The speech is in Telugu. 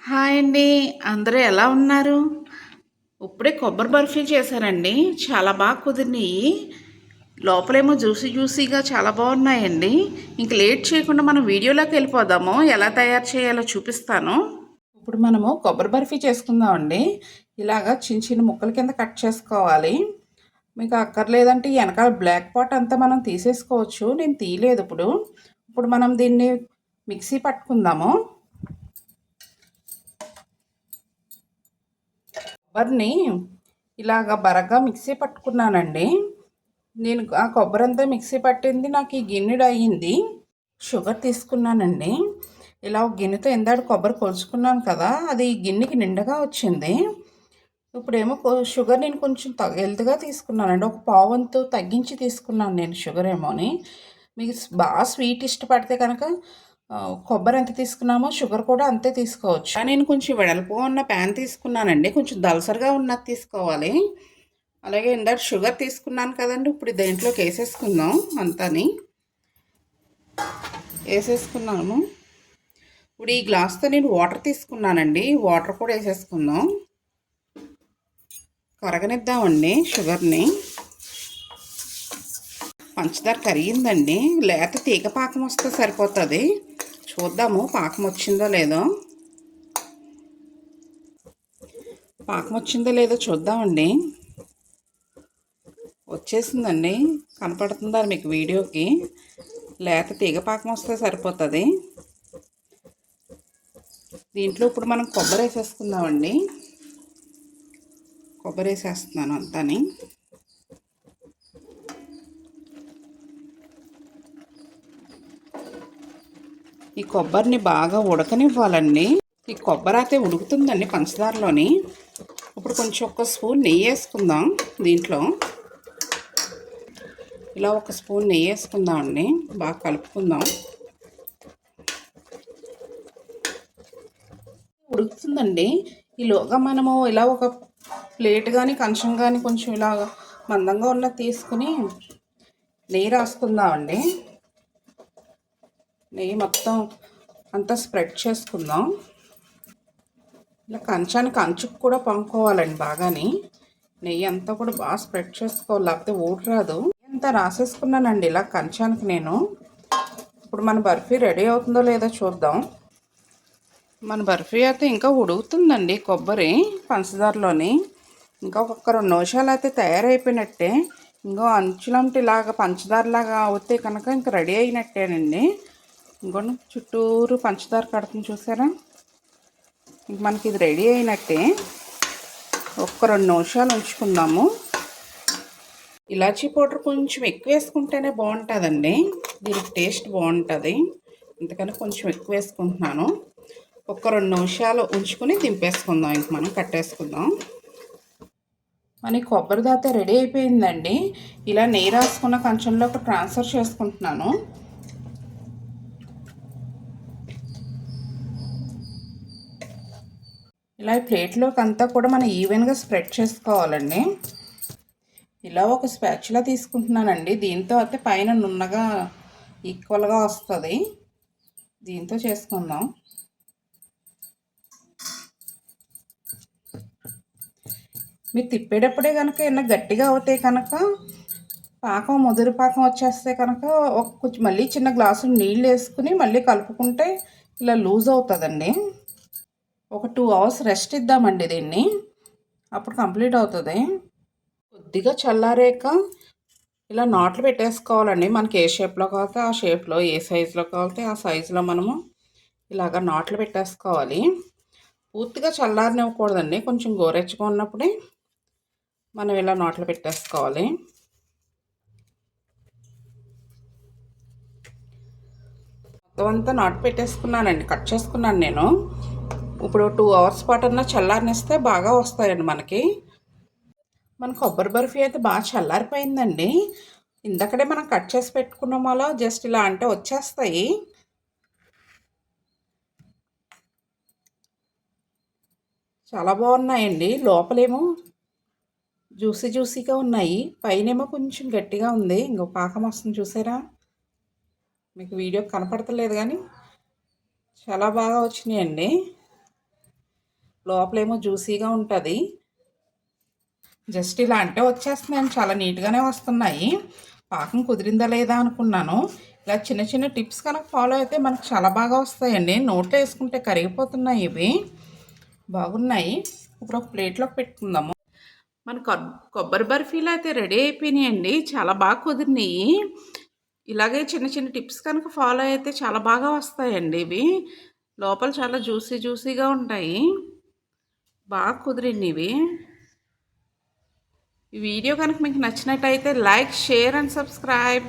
హాయ్ అండి. అందరూ ఎలా ఉన్నారు? ఇప్పుడే కొబ్బరి బర్ఫీ చేశానండి. చాలా బాగా కుదిరినాయి. లోపలేమో జ్యూసీ జ్యూసీగా చాలా బాగున్నాయండి. ఇంక లేట్ చేయకుండా మనం వీడియోలోకి వెళ్ళిపోదాము. ఎలా తయారు చేయాలో చూపిస్తాను. ఇప్పుడు మనము కొబ్బరి బర్ఫీ చేసుకుందామండి. ఇలాగా చిన్న చిన్న ముక్కల కింద కట్ చేసుకోవాలి. మీకు అక్కర్లేదంటే వెనకాల బ్లాక్ పాట్ అంతా మనం తీసేసుకోవచ్చు. నేను తీయలేదు ఇప్పుడు. ఇప్పుడు మనం దీన్ని మిక్సీ పట్టుకుందాము. కొబ్బరిని ఇలాగ బరగ్గా మిక్సీ పట్టుకున్నానండి. నేను ఆ కొబ్బరి అంతా మిక్సీ పట్టింది నాకు ఈ గిన్నెడు అయ్యింది. షుగర్ తీసుకున్నానండి. ఇలా ఒక గిన్నెతో ఎందాడు కొబ్బరి కొలుచుకున్నాను కదా, అది ఈ గిన్నెకి నిండుగా వచ్చింది. ఇప్పుడేమో షుగర్ నేను కొంచెం హెల్త్గా తీసుకున్నానండి. ఒక పావంతు తగ్గించి తీసుకున్నాను నేను షుగర్ ఏమోని. మీకు బాగా స్వీట్ ఇష్టపడితే కనుక కొబ్బరి ఎంత తీసుకున్నామో షుగర్ కూడా అంతే తీసుకోవచ్చు. నేను కొంచెం వెడల్పు ఉన్న ప్యాన్ తీసుకున్నానండి. కొంచెం దలసరిగా ఉన్నది తీసుకోవాలి. అలాగే ఇందాక షుగర్ తీసుకున్నాను కదండి. ఇప్పుడు దేంట్లోకి వేసేసుకుందాం. అంతాని వేసేసుకున్నాము. ఇప్పుడు ఈ గ్లాస్తో నేను వాటర్ తీసుకున్నానండి. వాటర్ కూడా వేసేసుకుందాం. కరగనిద్దామండి షుగర్ని. పంచదార కరిగిందండి. లేత తీగ పాకం వస్తే సరిపోతుంది. చూద్దాము పాకం వచ్చిందో లేదో. పాకం వచ్చిందో లేదో చూద్దామండి. వచ్చేసిందండి. కనపడుతుందా మీకు వీడియోకి? లేత తీగ పాకం వస్తే సరిపోతుంది. దీంట్లో ఇప్పుడు మనం కొబ్బరి వేసేసుకుందామండి. కొబ్బరి వేసేస్తున్నాను అంతాని. ఈ కొబ్బరిని బాగా ఉడకనివ్వాలండి. ఈ కొబ్బరి అయితే ఉడుకుతుందండి పంచదారలోని. ఇప్పుడు కొంచెం ఒక స్పూన్ నెయ్యి వేసుకుందాం దీంట్లో. ఇలా ఒక స్పూన్ నెయ్యి వేసుకుందామండి. బాగా కలుపుకుందాం. ఉడుకుతుందండి. ఈలోగా మనము ఇలా ఒక ప్లేట్ కానీ కంచం కానీ కొంచెం ఇలా మందంగా ఉన్నది తీసుకుని నెయ్యి రాసుకుందామండి. నెయ్యి మొత్తం అంతా స్ప్రెడ్ చేసుకుందాం. ఇలా కంచానికి అంచుకు కూడా పంపుకోవాలండి బాగాని. నెయ్యి అంతా కూడా బాగా స్ప్రెడ్ చేసుకోవాలి, లేకపోతే ఊట రాదు. అంతా రాసేసుకున్నానండి ఇలా కంచానికి నేను. ఇప్పుడు మన బర్ఫీ రెడీ అవుతుందో లేదో చూద్దాం. మన బర్ఫీ అయితే ఇంకా ఉడుకుతుందండి కొబ్బరి పంచదారలోని. ఇంకా ఒక్క 2 నిమిషాలు అయితే తయారైపోయినట్టే. ఇంకో అంచులంటే ఇలాగా పంచదారలాగా అవుతే కనుక ఇంకా రెడీ అయినట్టేనండి. ఇంకొన్ని చుట్టూరు పంచదార కడుతుంది చూసారా? ఇంక మనకి ఇది రెడీ అయినట్టే. ఒక్క 2 నిమిషాలు ఉంచుకుందాము. ఇలాచీ పౌడర్ కొంచెం ఎక్కువ వేసుకుంటేనే బాగుంటుందండి. దీనికి టేస్ట్ బాగుంటుంది. అందుకని కొంచెం ఎక్కువ వేసుకుంటున్నాను. ఒక్క 2 నిమిషాలు ఉంచుకుని దింపేసుకుందాం. ఇంక మనం కట్టేసుకుందాం. మనకి కొబ్బరి దాత రెడీ అయిపోయిందండి. ఇలా నెయ్యి రాసుకున్న కంచంలోకి ట్రాన్స్ఫర్ చేసుకుంటున్నాను. ఇలా ప్లేట్లోకి అంతా కూడా మనం ఈవెన్గా స్ప్రెడ్ చేసుకోవాలండి. ఇలా ఒక స్పాచులా తీసుకుంటున్నానండి. దీంతో అయితే పైన నున్నగా ఈక్వల్గా వస్తుంది. దీంతో చేసుకుందాం. మీరు తిప్పేటప్పుడే కనుక ఏమన్నా గట్టిగా అవుతాయి కనుక పాకం ముదురు పాకం వచ్చేస్తే కనుక కొంచెం మళ్ళీ చిన్న గ్లాసు నీళ్ళు వేసుకుని మళ్ళీ కలుపుకుంటే ఇలా లూజ్ అవుతుందండి. ఒక 2 అవర్స్ రెస్ట్ ఇద్దామండి దీన్ని. అప్పుడు కంప్లీట్ అవుతుంది. కొద్దిగా చల్లారాక ఇలా నాట్లు పెట్టేసుకోవాలండి. మనకి ఏ షేప్లో కావాలితే ఆ షేప్లో, ఏ సైజులో కావాలితే ఆ సైజులో మనము ఇలాగ నాట్లు పెట్టేసుకోవాలి. పూర్తిగా చల్లారనివ్వకూడదండి. కొంచెం గోరెచ్చగా ఉన్నప్పుడే మనం ఇలా నాట్లు పెట్టేసుకోవాలి. మొత్తం అంతా నాటు పెట్టేసుకున్నానండి. కట్ చేసుకున్నాను నేను. ఇప్పుడు 2 అవర్స్ పాటన్నా చల్లారనిస్తే బాగా వస్తాయండి మనకి. మన కొబ్బరి బర్ఫీ అయితే బాగా చల్లారిపోయిందండి. ఇందాకడే మనం కట్ చేసి పెట్టుకున్నాం. అలా జస్ట్ ఇలా అంటే వచ్చేస్తాయి. చాలా బాగున్నాయండి. లోపలేమో జ్యూసీ జ్యూసీగా ఉన్నాయి, పైనేమో కొంచెం గట్టిగా ఉంది. ఇంకో పాకం వస్తుంది చూసారా? మీకు వీడియో కనపడతలేదు కానీ చాలా బాగా వచ్చినాయండి. లోపలేమో జ్యూసీగా ఉంటుంది. జస్ట్ ఇలా అంటే వచ్చేస్తున్నాయి, చాలా నీట్గానే వస్తున్నాయి. పాకం కుదిరిందా లేదా అనుకున్నాను. ఇలా చిన్న చిన్న టిప్స్ కనుక ఫాలో అయితే మనకు చాలా బాగా వస్తాయండి. నోట్లో వేసుకుంటే కరిగిపోతున్నాయి ఇవి, బాగున్నాయి. ఇప్పుడు ఒక ప్లేట్లోకి పెట్టుకుందాము. మన కొబ్బరి బర్ఫీలు అయితే రెడీ అయిపోయినాయండి, చాలా బాగా కుదిరినాయి. ఇలాగే చిన్న చిన్న టిప్స్ కనుక ఫాలో అయితే చాలా బాగా వస్తాయండి ఇవి. లోపల చాలా జ్యూసీగా ఉంటాయి, బాగా కుదిరింది ఇవి. ఈ వీడియో కనుక మీకు నచ్చినట్టయితే లైక్, షేర్ అండ్ సబ్స్క్రైబ్.